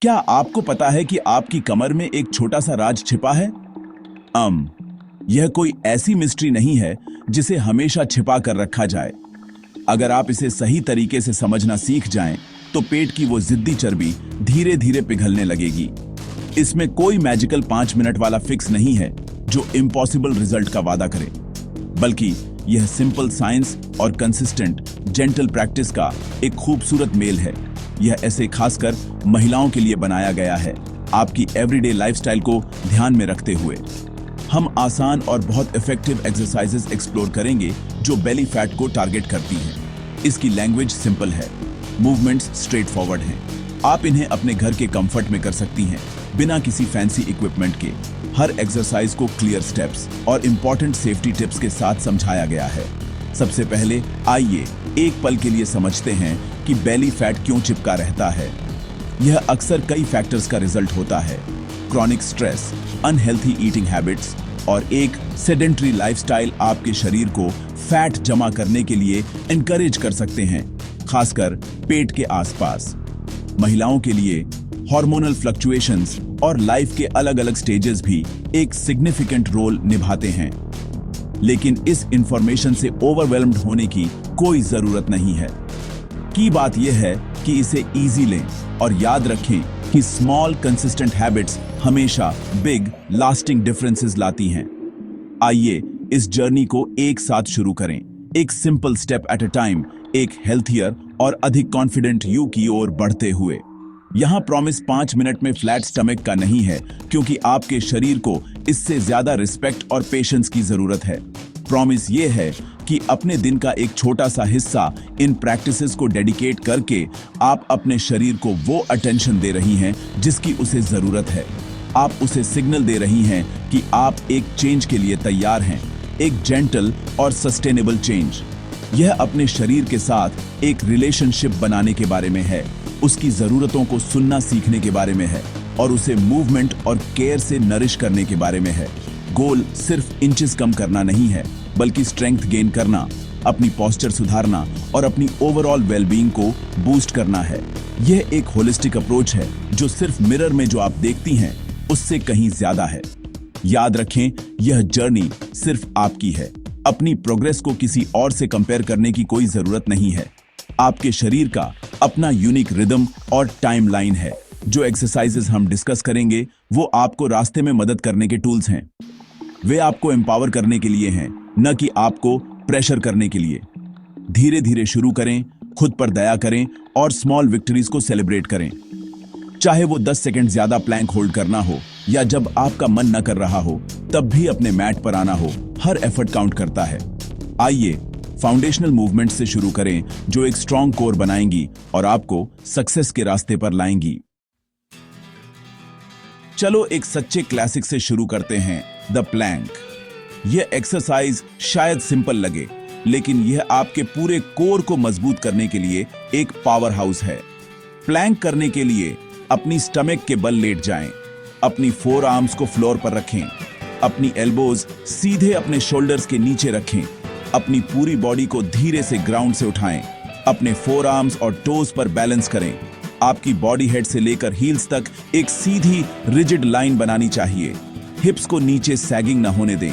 क्या आपको पता है कि आपकी कमर में एक छोटा सा राज छिपा है? यह कोई ऐसी मिस्ट्री नहीं है जिसे हमेशा छिपा कर रखा जाए। अगर आप इसे सही तरीके से समझना सीख जाएं, तो पेट की वो जिद्दी चर्बी धीरे धीरे पिघलने लगेगी। इसमें कोई मैजिकल 5 मिनट वाला फिक्स नहीं है जो इम्पॉसिबल रिजल्ट का वादा करे, बल्कि यह सिंपल साइंस और कंसिस्टेंट जेंटल प्रैक्टिस का एक खूबसूरत मेल है। यह ऐसे खासकर महिलाओं के लिए बनाया गया है, आपकी एवरीडे लाइफस्टाइल को ध्यान में रखते हुए। हम आसान और बहुत इफेक्टिव एक्सरसाइजेस एक्सप्लोर करेंगे जो बेली फैट को टारगेट करती हैं। इसकी लैंग्वेज सिंपल है, मूवमेंट्स स्ट्रेट फॉरवर्ड हैं। आप इन्हें अपने घर के कंफर्ट में कर सकती हैं, बिना किसी फैंसी इक्विपमेंट के। हर एक्सरसाइज को क्लियर स्टेप्स और इंपॉर्टेंट सेफ्टी टिप्स के साथ समझाया गया है। सबसे पहले आइए एक पल के लिए समझते हैं कि बेली फैट क्यों चिपका रहता है। यह अक्सर कई फैक्टर्स का रिजल्ट होता है। Chronic stress, unhealthy eating habits और एक सेडेंटरी लाइफस्टाइल आपके शरीर को फैट जमा करने के लिए एनकरेज कर सकते हैं, खासकर पेट के आसपास। महिलाओं के लिए हार्मोनल फ्लक्चुएशंस और लाइफ के अलग अलग स्टेजेस भी एक सिग्निफिकेंट रोल निभाते हैं। लेकिन इस इंफॉर्मेशन से ओवरवेल्म्ड होने की कोई जरूरत नहीं है। की बात यह है कि इसे इजी लें और याद रखें कि स्मॉल कंसिस्टेंट हैबिट्स हमेशा बिग लास्टिंग डिफरेंसेस लाती हैं। आइए इस जर्नी को एक साथ शुरू करें, एक simple step at a time, एक हेल्थियर और अधिक कॉन्फिडेंट यू की ओर बढ़ते हुए। यहां प्रॉमिस 5 मिनट में फ्लैट स्टमक का नहीं है, क्योंकि आपके शरीर को इससे ज्यादा रिस्पेक्ट और पेशेंस की जरूरत है। प्रॉमिस ये है कि अपने दिन का एक छोटा सा हिस्सा इन प्रैक्टिसेस को डेडिकेट करके आप अपने शरीर को वो अटेंशन दे रही हैं जिसकी उसे जरूरत है। आप उसे सिग्नल दे रही हैं कि आप एक चेंज के लिए तैयार हैं, एक जेंटल और सस्टेनेबल चेंज। यह अपने शरीर के साथ एक रिलेशनशिप बनाने के बारे में है, उसकी जरूरतों को सुनना सीखने के बारे में है और उसे मूवमेंट और केयर से नरिश करने के बारे में है। गोल सिर्फ इंचेस कम करना नहीं है, बल्कि स्ट्रेंथ गेन करना, अपनी पोस्चर सुधारना और अपनी ओवरऑल वेलबीइंग को बूस्ट करना है। यह एक होलिस्टिक अप्रोच है जो सिर्फ मिरर में जो आप देखती हैं उससे कहीं ज्यादा है। याद रखें, यह जर्नी सिर्फ आपकी है। अपनी प्रोग्रेस को किसी और से कंपेयर करने की कोई जरूरत नहीं है। आपके शरीर का अपना यूनिक रिदम और टाइमलाइन है। जो एक्सरसाइजेस हम डिस्कस करेंगे वो आपको रास्ते में मदद करने के टूल्स हैं। वे आपको एम्पावर करने के लिए हैं, न कि आपको प्रेशर करने के लिए। धीरे धीरे शुरू करें, खुद पर दया करें और स्मॉल विक्ट्रीज को सेलिब्रेट करें। चाहे वो 10 सेकंड ज्यादा प्लैंक होल्ड करना हो या जब आपका मन न कर रहा हो तब भी अपने मैट पर आना हो, हर एफर्ट काउंट करता है। आइए फाउंडेशनल मूवमेंट से शुरू करें जो एक स्ट्रॉन्ग कोर बनाएंगी और आपको सक्सेस के रास्ते पर लाएंगी। चलो एक सच्चे क्लासिक से शुरू करते हैं, द प्लैंक। यह एक्सरसाइज शायद सिंपल लगे, लेकिन यह आपके पूरे कोर को मजबूत करने के लिए एक पावर हाउस है। प्लैंक करने के लिए अपनी स्टमक के बल लेट जाएं, अपनी फोर आर्म्स को फ्लोर पर रखें, अपनी एल्बोज सीधे अपने शोल्डर्स के नीचे रखें, अपनी पूरी बॉडी को धीरे से ग्राउंड से उठाएं, अपने फोर आर्म्स और टोज पर बैलेंस करें। आपकी बॉडी हेड से लेकर हील्स तक एक सीधी रिजिड लाइन बनानी चाहिए। हिप्स को नीचे सैगिंग ना होने दें,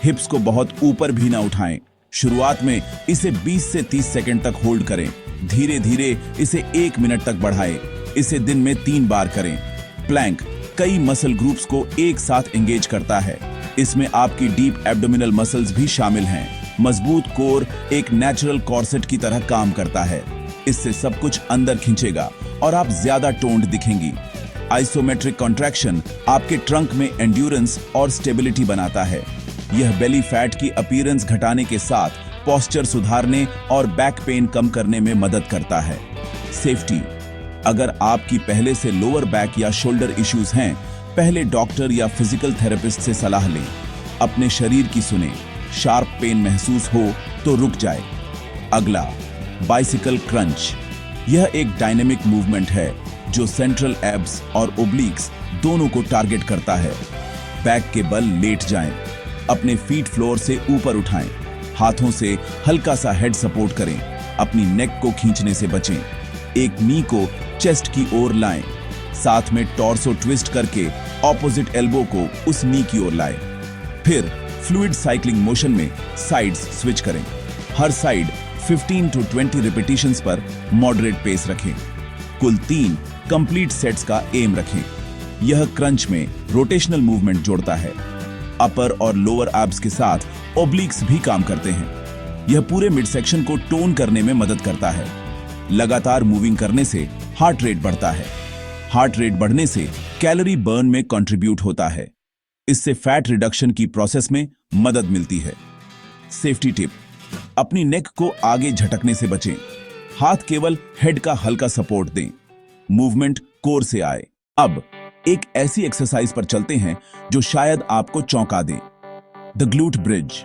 हिप्स को बहुत ऊपर भी ना उठाएं। शुरुआत में इसे 20 से 30 सेकंड तक होल्ड करें, धीरे धीरे इसे 1 मिनट तक बढ़ाएं। इसे दिन में 3 बार करें। प्लैंक कई मसल ग्रुप्स को एक साथ एंगेज करता है। इसमें आपकी डीप एब्डोमिनल मसल्स भी शामिल हैं। मजबूत कोर एक नेचुरल कॉर्सेट की तरह काम करता है। इससे सब कुछ अंदर खींचेगा और आप ज्यादा टोन्ड दिखेंगी। आइसोमेट्रिक कॉन्ट्रैक्शन आपके ट्रंक में एंड्योरेंस और स्टेबिलिटी बनाता है। यह बेली फैट की अपीयरेंस घटाने के साथ पोस्चर सुधारने और बैक पेन कम करने में मदद करता है। सेफ्टी, अगर आपकी पहले से लोअर बैक या शोल्डर इश्यूज हैं, पहले डॉक्टर या फिजिकल थेरेपिस्ट से सलाह लें। अपने शरीर की सुने, शार्प पेन महसूस हो तो रुक जाए। अगला, बाइसिकल क्रंच। यह एक डायनेमिक मूवमेंट है जो सेंट्रल एब्स और ओब्लिक्स दोनों को टारगेट करता है। बैक के बल लेट जाएं, अपने फीट फ्लोर से ऊपर उठाएं, हाथों से हल्का सा हेड सपोर्ट करें, अपनी नेक को खींचने से बचें। एक नी को चेस्ट की ओर लाएं, साथ में टॉर्सो ट्विस्ट करके ऑपोजिट एल्बो को उस नी की ओर लाएं। फिर फ्लूइड साइक्लिंग मोशन में साइड्स स्विच करें। हर साइड 15 to 20 रिपीटिशंस पर मॉडरेट पेस रखें। कुल 3 कंप्लीट सेट्स का एम रखें। यह क्रंच में रोटेशनल मूवमेंट जोड़ता है। अपर और लोअर एब्स के साथ ओब्लिक्स भी काम करते हैं। यह पूरे मिड सेक्शन को टोन करने में मदद करता है। लगातार मूविंग करने से हार्ट रेट बढ़ता है। हार्ट रेट बढ़ने से कैलोरी बर्न में कंट्रीब्यूट होता है। इससे फैट रिडक्शन की प्रोसेस में मदद मिलती है। सेफ्टी टिप, अपनी नेक को आगे झटकने से बचें। हाथ केवल हेड का हल्का सपोर्ट दें। मूवमेंट कोर से आए। अब एक ऐसी एक्सरसाइज पर चलते हैं जो शायद आपको चौंका दे, द ग्लूट ब्रिज।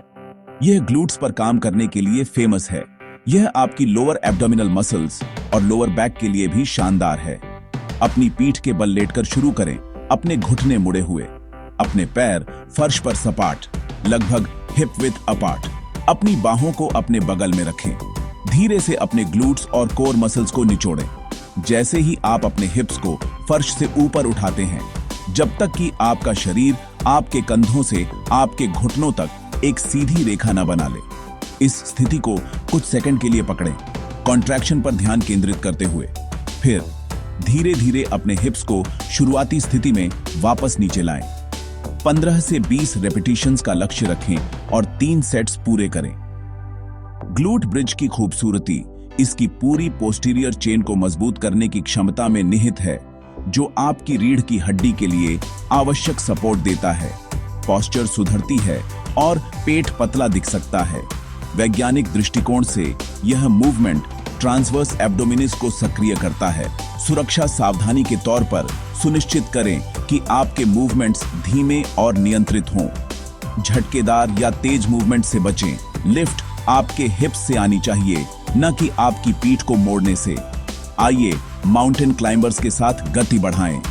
यह ग्लूट्स पर काम करने के लिए फेमस है। यह आपकी लोअर एब्डोमिनल मसल्स और लोअर बैक के लिए भी शानदार है। अपनी पीठ के बल लेटकर शुरू करें, अपने घुटने मुड़े हुए, अपने पैर फर्श पर सपाट, लगभग हिप विड्थ अपार्ट। अपनी बाहों को अपने बगल में रखें। धीरे से अपने ग्लूट्स और कोर मसल्स को निचोड़ें। जैसे ही आप अपने हिप्स को फर्श से ऊपर उठाते हैं, जब तक कि आपका शरीर आपके कंधों से आपके घुटनों तक एक सीधी रेखा न बना ले। इस स्थिति को कुछ सेकंड के लिए पकड़ें, कॉन्ट्रैक्शन पर ध्यान केंद्रित करते हुए। फिर धीरे धीरे अपने हिप्स को शुरुआती स्थिति में वापस नीचे लाएं। 15 से 20 रेपिटेशंस का लक्ष्य रखें और 3 सेट्स पूरे करें। ग्लूट ब्रिज की खूबसूरती इसकी पूरी पोस्टीरियर चेन को मजबूत करने की क्षमता में निहित है, जो आपकी रीढ़ की हड्डी के लिए आवश्यक सपोर्ट देता है। पोस्चर सुधरती है और पेट पतला दिख सकता है। वैज्ञानिक दृष्टिकोण से यह मूवमेंट ट्रांसवर्स एब्डोमिनिस को सक्रिय करता है। सुरक्षा सावधानी के तौर पर सुनिश्चित करें कि आपके मूवमेंट्स धीमे और नियंत्रित हों। झटकेदार या तेज मूवमेंट से बचें। लिफ्ट आपके हिप्स से आनी चाहिए, न कि आपकी पीठ को मोड़ने से। आइए माउंटेन क्लाइंबर्स के साथ गति बढ़ाएं।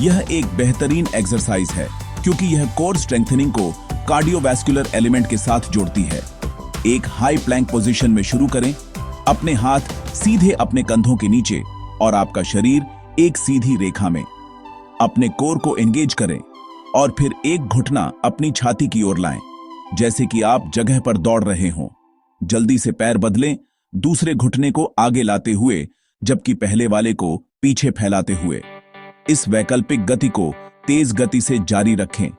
यह एक बेहतरीन एक्सरसाइज है क्योंकि यह कोर स्ट्रेंथनिंग को कार्डियोवैस्कुलर एलिमेंट के साथ जोड़ती है। एक हाई प्लैंक पोजीशन में शुरू करें। अपने हाथ सीधे अपने कंधों के नीचे और आपका शरीर एक सीधी रेखा में। अपने कोर को एंगेज करें और फिर एक घुटना अपनी छाती की ओर लाएं, जैसे कि आप जगह पर दौड़ रहे हों। जल्दी से पैर बदलें, दूसरे घुटने को आगे लाते हुए जबकि पहले वाले को पीछे फैलाते हुए। इस वैकल्पिक गति को तेज गति से जारी रखें,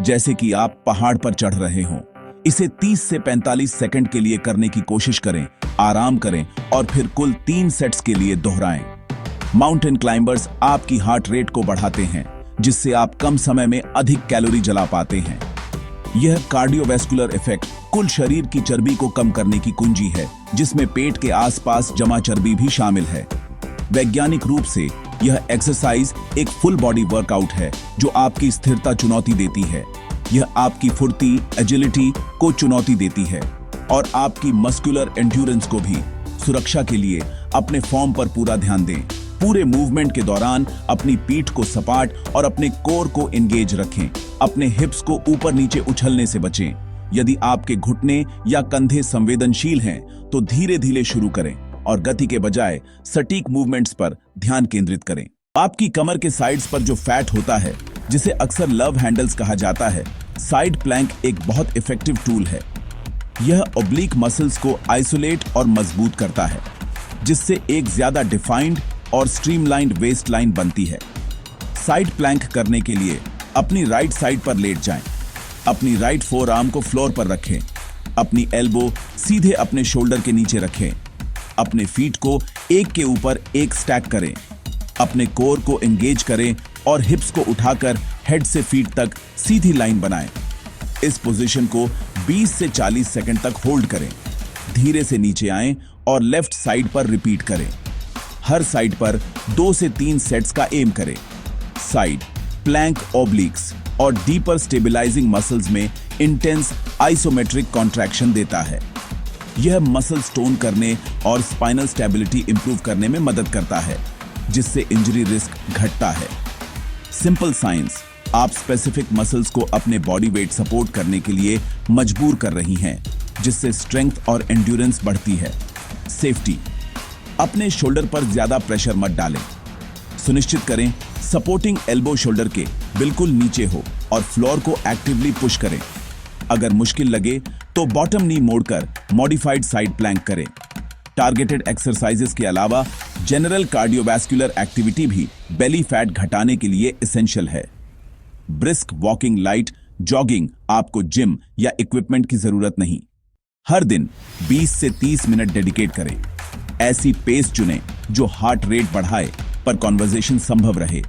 जैसे कि आप पहाड़ पर चढ़ रहे हों। इसे 30 से 45 सेकंड के लिए करने की कोशिश करें। आराम करें और फिर कुल 3 सेट्स के लिए दोहराएं। माउंटेन क्लाइंबर्स आपकी हार्ट रेट को बढ़ाते हैं, जिससे आप कम समय में अधिक कैलोरी जला पाते हैं। यह कार्डियोवैस्कुलर इफेक्ट कुल शरीर की चर्बी को कम करने की कुंजी है, जिसमें पेट के आसपास जमा चर्बी भी शामिल है। वैज्ञानिक रूप से यह एक्सरसाइज एक फुल बॉडी वर्कआउट है जो आपकी स्थिरता चुनौती देती है। यह आपकी फुर्ती, एजिलिटी को चुनौती देती है और आपकी मस्कुलर एंड्योरेंस को भी। सुरक्षा के लिए अपने फॉर्म पर पूरा ध्यान दें। पूरे मूवमेंट के दौरान अपनी पीठ को सपाट और अपने कोर को एंगेज रखें। अपने हिप्स को ऊपर नीचे उछलने से बचें। यदि आपके घुटने या कंधे संवेदनशील हैं तो धीरे धीरे शुरू करें और गति के बजाय सटीक मूवमेंट्स पर ध्यान केंद्रित करें। आपकी कमर के साइड्स पर जो फैट होता है, जिसे अक्सर लव हैंडल्स कहा जाता है, साइड प्लैंक एक बहुत इफेक्टिव टूल है। यह ओब्लिक मसल्स को आइसोलेट और मजबूत करता है, जिससे एक ज्यादा डिफाइंड और स्ट्रीमलाइंड वेस्ट लाइन बनती है। साइड प्लैंक करने के लिए अपनी राइट साइड पर लेट जाएं। अपनी राइट फोर आर्म को फ्लोर पर रखें। अपनी एल्बो सीधे अपने शोल्डर के नीचे रखें। अपने फीट को एक के ऊपर एक स्टैक करें। अपने कोर को एंगेज करें और हिप्स को उठाकर हेड से फीट तक सीधी लाइन बनाएं। इस पोजीशन को 20 से 40 सेकंड तक होल्ड करें। धीरे से नीचे आएं और लेफ्ट साइड पर रिपीट करें। हर साइड पर 2 से 3 सेट्स का एम करें। साइड प्लैंक ओब्लिक्स और डीपर स्टेबलाइजिंग मसल्स में इंटेंस आइसोमेट्रिक कॉन्ट्रैक्शन देता है। यह मसल्स टोन करने और स्पाइनल स्टेबिलिटी इंप्रूव करने में मदद करता है, जिससे इंजरी रिस्क घटता है। सिंपल साइंस, आप स्पेसिफिक मसल्स को अपने बॉडी वेट सपोर्ट करने के लिए मजबूर कर रही हैं, जिससे स्ट्रेंथ और एंड्योरेंस बढ़ती है। सेफ्टी, अपने शोल्डर पर ज्यादा प्रेशर मत डालें। सुनिश्चित करें सपोर्टिंग एल्बो शोल्डर के बिल्कुल नीचे हो और फ्लोर को एक्टिवली पुश करें। अगर मुश्किल लगे तो बॉटम नी मोड़कर मॉडिफाइड साइड प्लैंक करें। टारगेटेड एक्सरसाइजेस के अलावा जनरल कार्डियोवैस्कुलर एक्टिविटी भी बेली फैट घटाने के लिए एसेंशियल है। ब्रिस्क वॉकिंग, लाइट जॉगिंग, आपको जिम या इक्विपमेंट की जरूरत नहीं। हर दिन 20 से 30 मिनट डेडिकेट करें। ऐसी पेस चुनें जो हार्ट रेट बढ़ाए पर कॉन्वर्सेशन संभव रहे।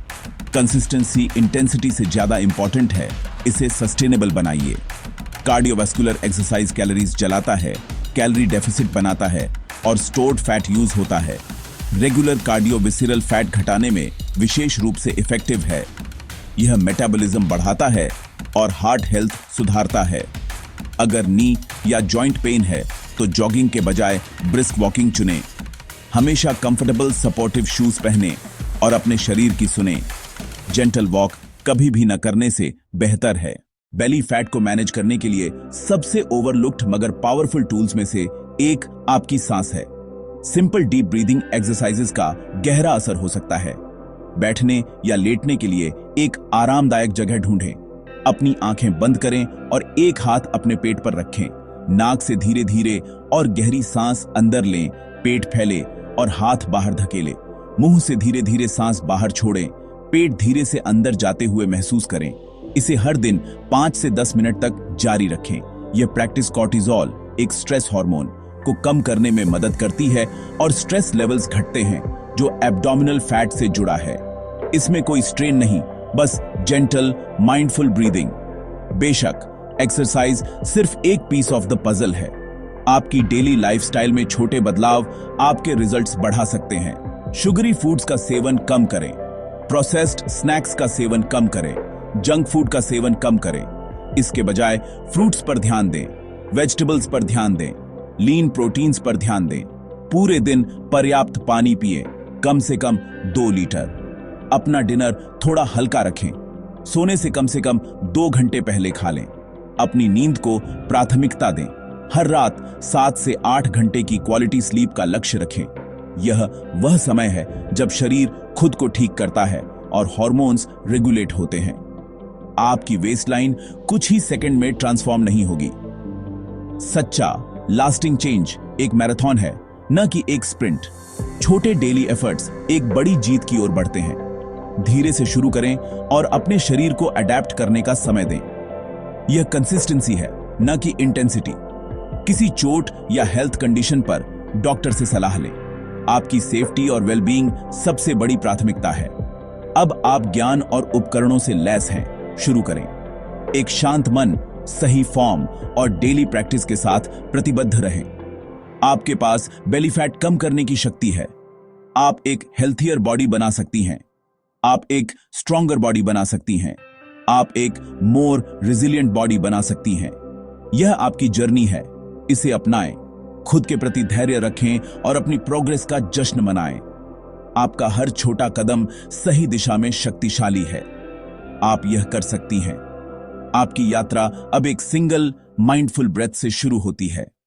कंसिस्टेंसी इंटेंसिटी से ज्यादा इंपॉर्टेंट है, इसे सस्टेनेबल बनाइए। कार्डियोवैस्कुलर एक्सरसाइज कैलोरीज जलाता है, कैलोरी डेफिसिट बनाता है और स्टोर्ड फैट यूज होता है। रेगुलर कार्डियोविसिरल फैट घटाने में विशेष रूप से इफेक्टिव है। यह मेटाबॉलिज्म बढ़ाता है और हार्ट हेल्थ सुधारता है। अगर नी या जॉइंट पेन है तो जॉगिंग के बजाय ब्रिस्क वॉकिंग चुनें। हमेशा कंफर्टेबल सपोर्टिव शूज पहने और अपने शरीर की सुने। जेंटल वॉक कभी भी न करने से बेहतर है। बेली फैट को मैनेज करने के लिए सबसे ओवरलुक्ड मगर पावरफुल टूल्स में से एक आपकी सांस है। सिंपल डीप ब्रीदिंग एक्सरसाइजेस का गहरा असर हो सकता है। बैठने या लेटने के लिए एक आरामदायक जगह ढूंढें। अपनी आंखें बंद करें और एक हाथ अपने पेट पर रखें। नाक से धीरे धीरे और गहरी सांस अंदर लें, पेट फैले और हाथ बाहर धकेलें। मुंह से धीरे धीरे सांस बाहर छोड़ें, पेट धीरे से अंदर जाते हुए महसूस करें। इसे हर दिन 5 से 10 मिनट तक जारी रखें। यह प्रैक्टिस कॉर्टिसोल, एक स्ट्रेस हार्मोन, को कम करने में मदद करती है और स्ट्रेस लेवल्स घटते हैं जो एब्डोमिनल फैट से जुड़ा है। इसमें कोई स्ट्रेन नहीं, बस जेंटल माइंडफुल ब्रीदिंग। बेशक एक्सरसाइज सिर्फ एक पीस ऑफ द पजल है। आपकी डेली लाइफस्टाइल में छोटे बदलाव आपके रिजल्ट्स बढ़ा सकते हैं। शुगरी फूड्स का सेवन कम करें, प्रोसेस्ड स्नैक्स का सेवन कम करें, जंक फूड का सेवन कम करें। इसके बजाय फ्रूट्स पर ध्यान दें, वेजिटेबल्स पर ध्यान दें, लीन प्रोटीन्स पर ध्यान दें। पूरे दिन पर्याप्त पानी पिए, कम से कम 2 लीटर। अपना डिनर थोड़ा हल्का रखें। सोने से कम 2 घंटे पहले खा लें। अपनी नींद को प्राथमिकता दें। हर रात 7 से 8 घंटे की क्वालिटी स्लीप का लक्ष्य रखें। यह वह समय है जब शरीर खुद को ठीक करता है और हार्मोन्स रेगुलेट होते हैं। आपकी वेस्टलाइन कुछ ही सेकंड में ट्रांसफॉर्म नहीं होगी। सच्चा लास्टिंग चेंज एक मैराथन है, न कि एक स्प्रिंट। छोटे डेली एफर्ट्स एक बड़ी जीत की ओर बढ़ते हैं। धीरे से शुरू करें और अपने शरीर को अडेप्ट करने का समय दें। यह कंसिस्टेंसी है, न कि इंटेंसिटी। किसी चोट या हेल्थ कंडीशन पर डॉक्टर से सलाह लें। आपकी सेफ्टी और वेलबीइंग सबसे बड़ी प्राथमिकता है। अब आप ज्ञान और उपकरणों से लैस हैं। शुरू करें। एक शांत मन, सही फॉर्म और डेली प्रैक्टिस के साथ प्रतिबद्ध रहें। आपके पास बेली फैट कम करने की शक्ति है। आप एक हेल्थियर बॉडी बना सकती हैं। आप एक स्ट्रॉन्गर बॉडी बना सकती हैं। आप एक मोर रेजिलिएंट बॉडी बना सकती हैं। यह आपकी जर्नी है, इसे अपनाएं। खुद के प्रति धैर्य रखें और अपनी प्रोग्रेस का जश्न मनाएं। आपका हर छोटा कदम सही दिशा में शक्तिशाली है। आप यह कर सकती हैं। आपकी यात्रा अब एक सिंगल माइंडफुल ब्रेथ से शुरू होती है।